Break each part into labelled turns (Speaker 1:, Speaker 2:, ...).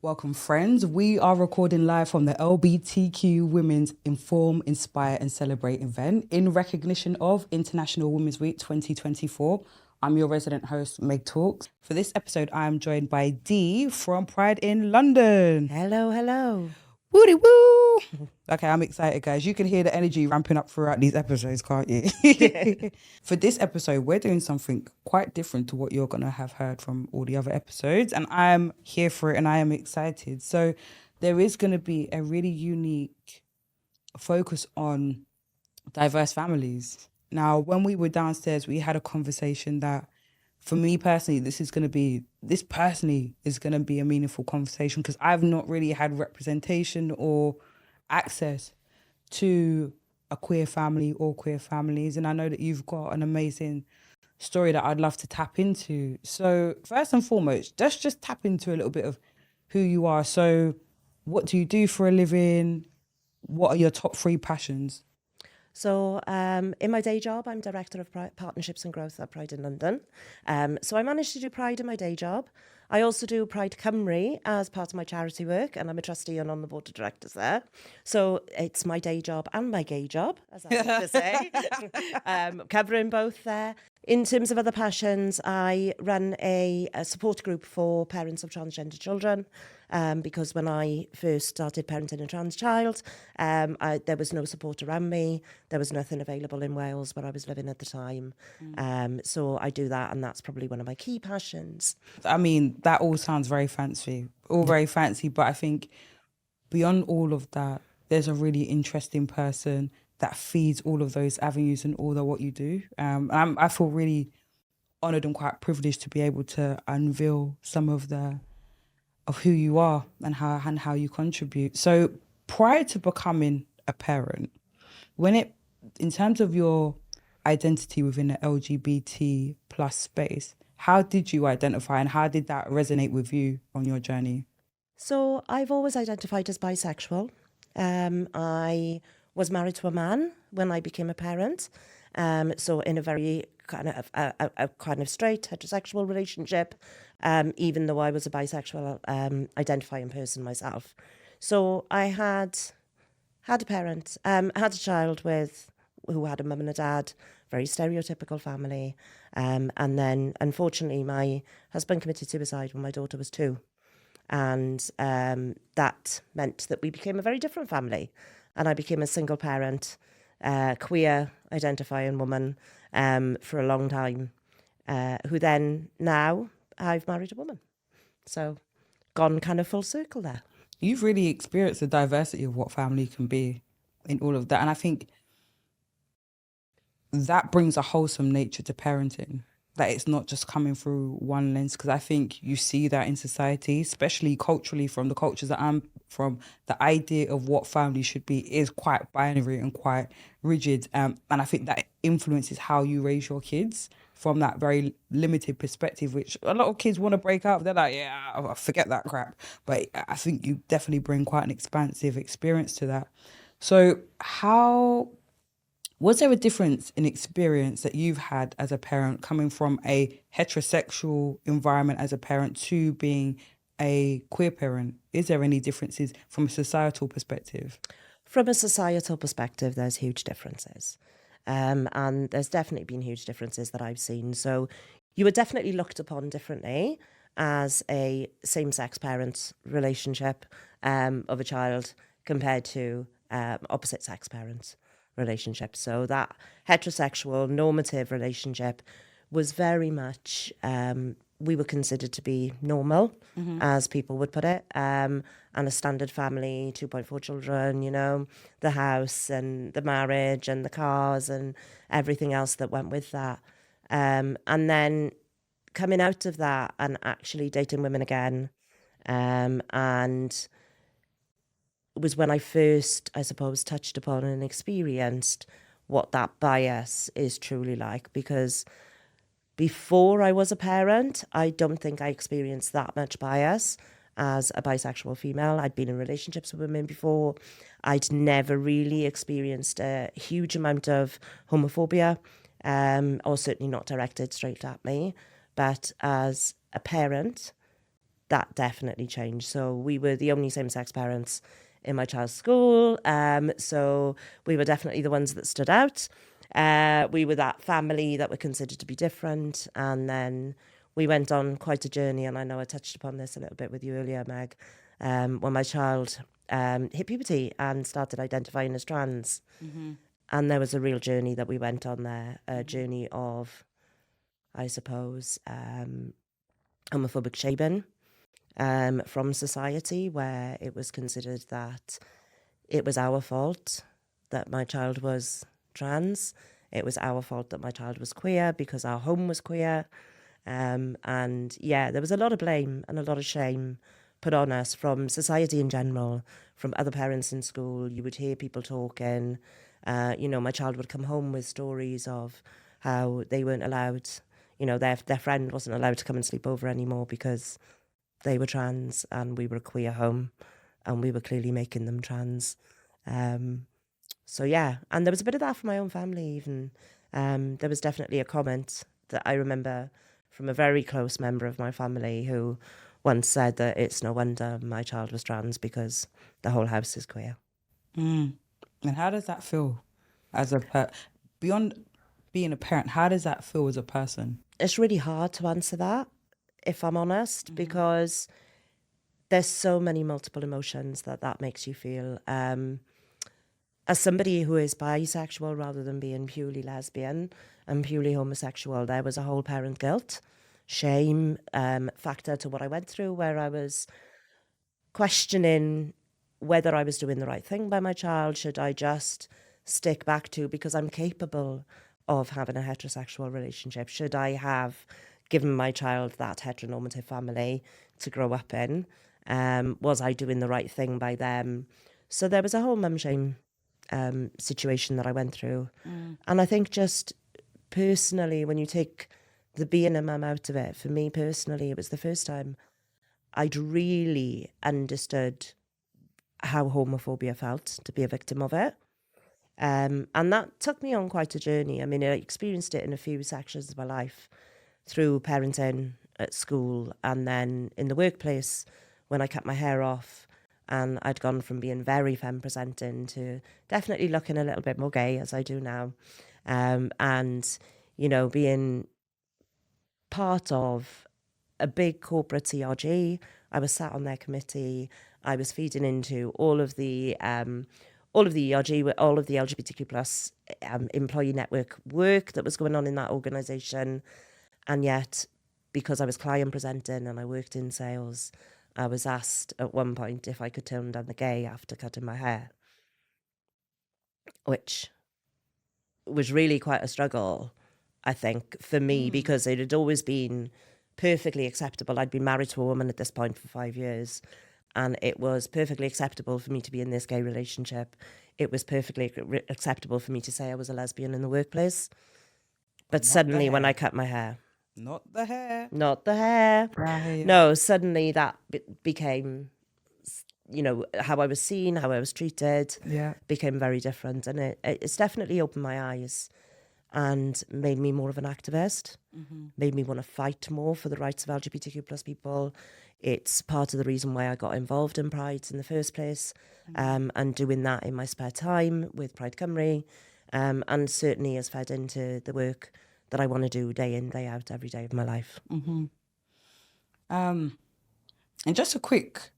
Speaker 1: Welcome, friends. We are recording live from the LBTQ Women's Inform, Inspire and Celebrate event in recognition of International Women's Week 2024. I'm your resident host, Meg Talks. For this episode, I am joined by Dee from Pride in London.
Speaker 2: Hello, hello.
Speaker 1: Woody woo! Okay, I'm excited, guys. You can hear the energy ramping up throughout these episodes, can't you? For this episode, we're doing something quite different to what you're going to have heard from all the other episodes, and I'm here for it and I am excited. So there is going to be a really unique focus on diverse families. Now, when we were downstairs, we had a conversation that for me personally, this is going to be a meaningful conversation because I've not really had representation or access to a queer family or queer families. And I know that you've got an amazing story that I'd love to tap into. So first and foremost, let's just tap into a little bit of who you are. So what do you do for a living? What are your top three passions?
Speaker 2: So in my day job, I'm Director of Partnerships and Growth at Pride in London. So I managed to do Pride in my day job. I also do Pride Cymru as part of my charity work, and I'm a trustee and on the board of directors there. So it's my day job and my gay job, as I like to say, covering both there. In terms of other passions, I run a support group for parents of transgender children because when I first started parenting a trans child, there was no support around me. There was nothing available in Wales where I was living at the time. So I do that, and that's probably one of my key passions.
Speaker 1: I mean, that all sounds very fancy, but I think beyond all of that, there's a really interesting person that feeds all of those avenues and all of what you do. I feel really honoured and quite privileged to be able to unveil some of who you are and how you contribute. So prior to becoming a parent, in terms of your identity within the LGBT plus space, how did you identify and how did that resonate with you on your journey?
Speaker 2: So I've always identified as bisexual. I was married to a man when I became a parent. So in a very kind of straight heterosexual relationship, even though I was a bisexual identifying person myself. So I had a parent, had a child who had a mum and a dad, very stereotypical family. And then unfortunately my husband committed suicide when my daughter was 2. And that meant that we became a very different family. And I became a single parent, queer identifying woman for a long time, who then now I've married a woman. So gone kind of full circle there.
Speaker 1: You've really experienced the diversity of what family can be in all of that. And I think that brings a wholesome nature to parenting, that it's not just coming through one lens, because I think you see that in society, especially culturally, from the cultures that I'm from, the idea of what family should be is quite binary and quite rigid. And I think that influences how you raise your kids from that very limited perspective, which a lot of kids want to break up. They're like, yeah, I forget that crap. But I think you definitely bring quite an expansive experience to that. So was there a difference in experience that you've had as a parent coming from a heterosexual environment as a parent to being a queer parent? Is there any differences from a societal perspective?
Speaker 2: From a societal perspective, there's huge differences. And there's definitely been huge differences that I've seen. So you were definitely looked upon differently as a same-sex parent relationship of a child compared to opposite-sex parents relationship. So that heterosexual normative relationship was very much, we were considered to be normal, as people would put it, and a standard family, 2.4 children, the house and the marriage and the cars and everything else that went with that. And then coming out of that and actually dating women again, and was when I first, I suppose, touched upon and experienced what that bias is truly like. Because before I was a parent, I don't think I experienced that much bias as a bisexual female. I'd been in relationships with women before. I'd never really experienced a huge amount of homophobia, or certainly not directed straight at me. But as a parent, that definitely changed. So we were the only same-sex parents in my child's school. So we were definitely the ones that stood out. We were that family that were considered to be different. And then we went on quite a journey. And I know I touched upon this a little bit with you earlier, Meg, when my child hit puberty and started identifying as trans. And there was a real journey that we went on there, a journey of, I suppose, homophobic shaming from society, where it was considered that it was our fault that my child was trans. It was our fault that my child was queer because our home was queer. And yeah, there was a lot of blame and a lot of shame put on us from society in general, from other parents in school. You would hear people talking. My child would come home with stories of how they weren't allowed, their friend wasn't allowed to come and sleep over anymore because they were trans and we were a queer home and we were clearly making them trans. So yeah, and there was a bit of that from my own family even. There was definitely a comment that I remember from a very close member of my family who once said that it's no wonder my child was trans because the whole house is queer.
Speaker 1: And how does that feel as beyond being a parent, how does that feel as a person?
Speaker 2: It's really hard to answer that, if I'm honest, because there's so many multiple emotions that makes you feel. As somebody who is bisexual rather than being purely lesbian and purely homosexual, there was a whole parent guilt, shame factor to what I went through, where I was questioning whether I was doing the right thing by my child. Should I just stick back to, because I'm capable of having a heterosexual relationship, should I have given my child that heteronormative family to grow up in? Was I doing the right thing by them? So there was a whole mum shame situation that I went through. And I think just personally, when you take the being a mum out of it, for me personally, it was the first time I'd really understood how homophobia felt, to be a victim of it. And that took me on quite a journey. I mean, I experienced it in a few sections of my life through parenting at school and then in the workplace when I cut my hair off. And I'd gone from being very femme presenting to definitely looking a little bit more gay as I do now. And, being part of a big corporate CRG. I was sat on their committee. I was feeding into all of the ERG, all of the LGBTQ plus employee network work that was going on in that organisation. And yet, because I was client presenting and I worked in sales, I was asked at one point if I could turn down the gay after cutting my hair, which was really quite a struggle, I think, for me, because it had always been perfectly acceptable. I'd been married to a woman at this point for 5 years, and it was perfectly acceptable for me to be in this gay relationship. It was perfectly acceptable for me to say I was a lesbian in the workplace. But suddenly when I cut my hair...
Speaker 1: Not the hair.
Speaker 2: Not the hair.
Speaker 1: Right.
Speaker 2: No, suddenly that became, how I was seen, how I was treated, became very different. And it's definitely opened my eyes and made me more of an activist, made me want to fight more for the rights of LGBTQ plus people. It's part of the reason why I got involved in Pride in the first place, and doing that in my spare time with Pride Cymru, and certainly has fed into the work that I want to do day in, day out, every day of my life.
Speaker 1: And just a quick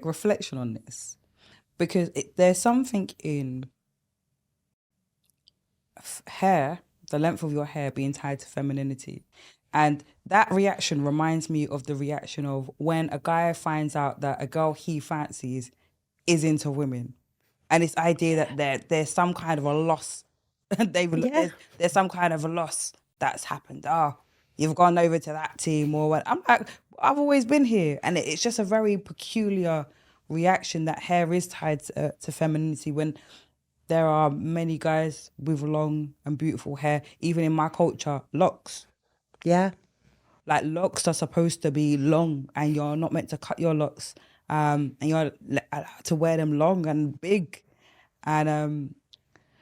Speaker 1: reflection on this, because there's something in hair, the length of your hair being tied to femininity. And that reaction reminds me of the reaction of when a guy finds out that a girl he fancies is into women. And this idea that there's some kind of a loss. There's some kind of a loss that's happened. Oh, you've gone over to that team or what. I'm like, I've always been here. And it's just a very peculiar reaction that hair is tied to femininity when there are many guys with long and beautiful hair. Even in my culture, locks.
Speaker 2: Yeah.
Speaker 1: Like locks are supposed to be long and you're not meant to cut your locks. And you're allowed to wear them long and big. And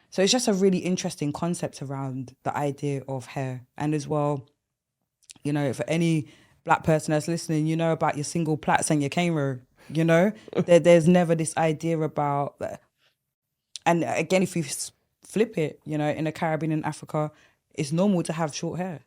Speaker 1: so it's just a really interesting concept around the idea of hair. And as well, for anybody black person that's listening, you know about your single plats and your cane row, you know? There's never this idea about that. And again, if you flip it, you know, in the Caribbean and Africa, it's normal to have short hair.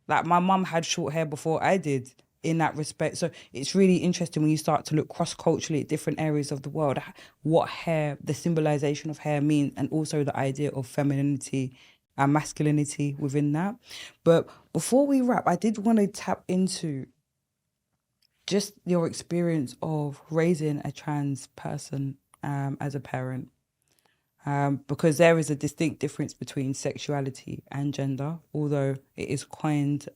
Speaker 1: Like my mum had short hair before I did in that respect. So it's really interesting when you start to look cross-culturally at different areas of the world, what hair, the symbolization of hair means, and also the idea of femininity and masculinity within that. But before we wrap, I did want to tap into just your experience of raising a trans person as a parent. Because there is a distinct difference between sexuality and gender, although it is coined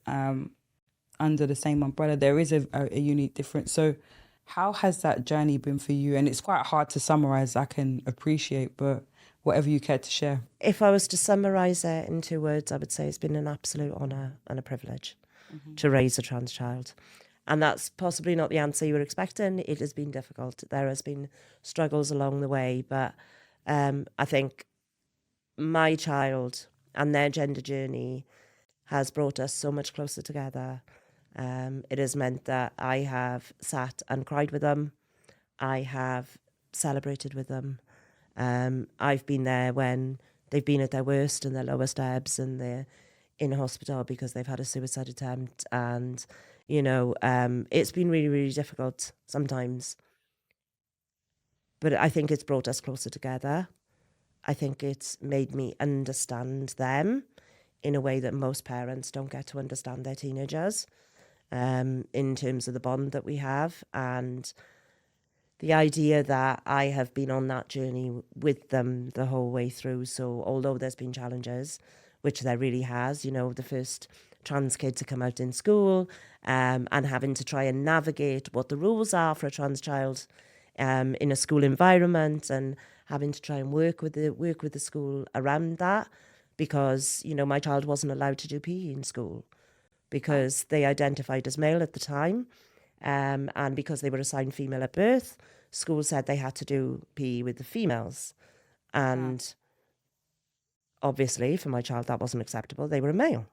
Speaker 1: under the same umbrella, there is a unique difference. So how has that journey been for you? And it's quite hard to summarize, I can appreciate, but whatever you care to share.
Speaker 2: If I was to summarize it in 2 words, I would say it's been an absolute honor and a privilege to raise a trans child. And that's possibly not the answer you were expecting. It has been difficult. There has been struggles along the way, but I think my child and their gender journey has brought us so much closer together. It has meant that I have sat and cried with them. I have celebrated with them. I've been there when they've been at their worst and their lowest ebbs, and they're in hospital because they've had a suicide attempt. And, you know, it's been really, really difficult sometimes. But I think it's brought us closer together. I think it's made me understand them in a way that most parents don't get to understand their teenagers, in terms of the bond that we have. And the idea that I have been on that journey with them the whole way through. So although there's been challenges, which there really has, you know, the first trans kid to come out in school, and having to try and navigate what the rules are for a trans child in a school environment, and having to try and work with the school around that, because, you know, my child wasn't allowed to do PE in school because they identified as male at the time, and because they were assigned female at birth, school said they had to do PE with the females. And obviously for my child that wasn't acceptable. They were a male,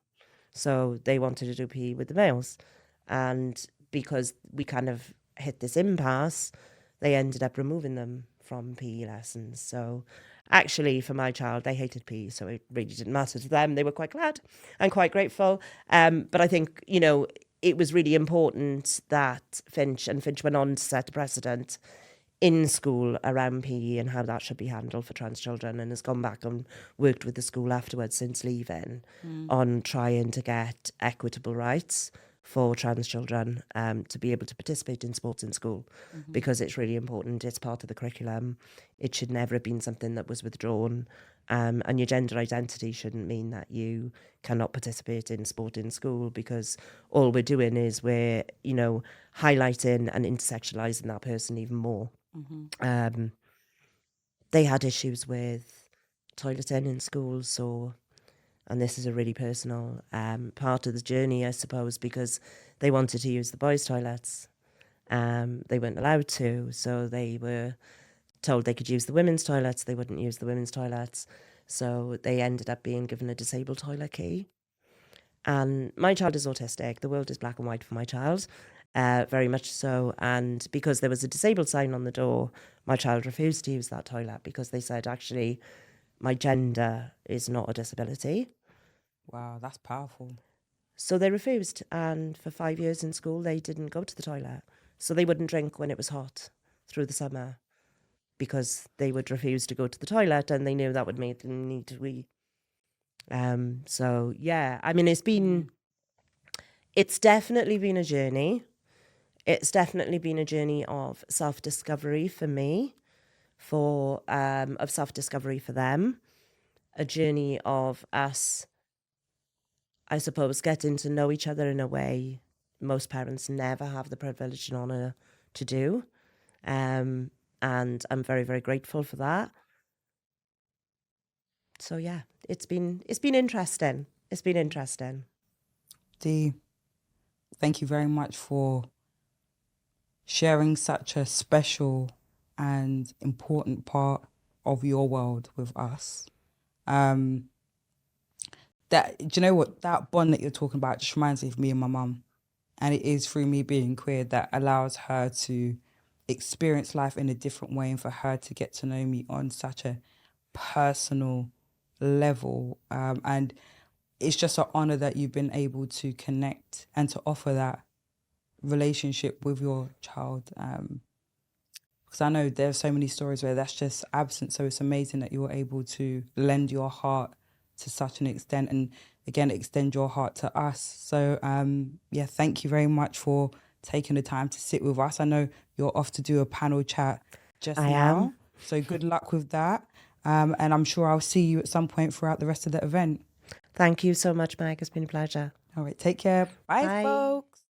Speaker 2: so they wanted to do PE with the males. And because we kind of hit this impasse, they ended up removing them from PE lessons. So actually for my child, they hated PE, so it really didn't matter to them. They were quite glad and quite grateful. But I think, you know, it was really important that Finch went on to set a precedent in school around PE and how that should be handled for trans children, and has gone back and worked with the school afterwards since leaving on trying to get equitable rights for trans children to be able to participate in sports in school, because it's really important. It's part of the curriculum. It should never have been something that was withdrawn. And your gender identity shouldn't mean that you cannot participate in sport in school, because all we're doing is we're, you know, highlighting and intersectionalizing that person even more. They had issues with toileting in schools, so, and this is a really personal part of the journey, I suppose, because they wanted to use the boys' toilets. They weren't allowed to, so they were told they could use the women's toilets. They wouldn't use the women's toilets, so they ended up being given a disabled toilet key. And my child is autistic. The world is black and white for my child, very much so. And because there was a disabled sign on the door, my child refused to use that toilet because they said, actually, my gender is not a disability.
Speaker 1: Wow, that's powerful.
Speaker 2: So they refused. And for 5 years in school, they didn't go to the toilet. So they wouldn't drink when it was hot through the summer, because they would refuse to go to the toilet, and they knew that would make them need to wee. So yeah, I mean, it's definitely been a journey. It's definitely been a journey of self-discovery for me, of self-discovery for them, a journey of us, I suppose, getting to know each other in a way most parents never have the privilege and honour to do. And I'm very, very grateful for that. So yeah, it's been interesting. It's been interesting.
Speaker 1: Dee, thank you very much for sharing such a special and important part of your world with us. That, do you know what, that bond that you're talking about just reminds me of me and my mum. And it is through me being queer that allows her to experience life in a different way, and for her to get to know me on such a personal level. And it's just an honor that you've been able to connect and to offer that relationship with your child. Because I know there's so many stories where that's just absent. So it's amazing that you're able to lend your heart to such an extent, and again, extend your heart to us. So yeah, thank you very much for taking the time to sit with us. I know you're off to do a panel chat just
Speaker 2: I
Speaker 1: now.
Speaker 2: am.
Speaker 1: So good luck with that. And I'm sure I'll see you at some point throughout the rest of the event.
Speaker 2: Thank you so much, Meg. It's been a pleasure.
Speaker 1: All right, take care. Bye.
Speaker 2: Bye.
Speaker 1: Folks.